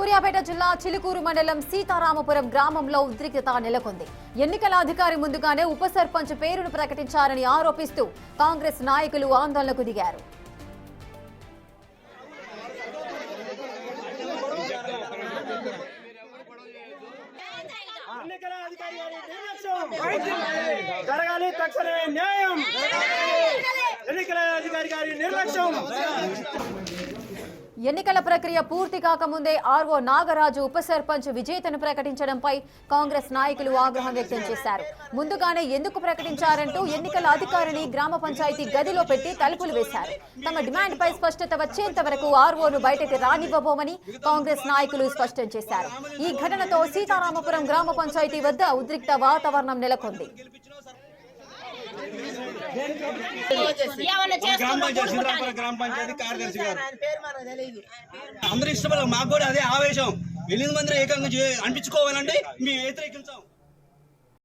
సూర్యాపేట జిల్లా చిలుకూరు మండలం సీతారామపురం గ్రామంలో ఉద్రిక్తత నెలకొంది. ఎన్నికల అధికారి ముందుగానే ఉప సర్పంచ్ పేరును ప్రకటించారని ఆరోపిస్తూ కాంగ్రెస్ నాయకులు ఆందోళనకు దిగారు. జరగాలి తక్షణమే న్యాయం. ఎన్నికల అధికారి గారి నిర్లక్ష్యం. ఎన్నికల ప్రక్రియ పూర్తి కాకముందే ఆర్ఓ నాగరాజు ఉప సర్పంచ్ విజేతను ప్రకటించడంపై కాంగ్రెస్ నాయకులు ఆగ్రహం వ్యక్తం చేశారు. ముందుగానే ఎందుకు ప్రకటించారంటూ ఎన్నికల అధికారిని గ్రామ పంచాయతీ గదిలో పెట్టి తలుపులు వేశారు. తమ డిమాండ్పై స్పష్టత వచ్చేంత వరకు ఆర్ఓను బయటకు రానివ్వబోమని కాంగ్రెస్ నాయకులు స్పష్టం చేశారు. ఈ ఘటనతో సీతారామపురం గ్రామ పంచాయతీ వద్ద ఉద్రిక్త వాతావరణం నెలకొంది. గ్రామ పంచాయతీ కార్యదర్శి గారు అందరూ ఇష్టపడాలి. మాకు కూడా అదే ఆవేశం. 8 మంది ఏకంగా అనిపించుకోవాలంటే మేము వ్యతిరేకించాం.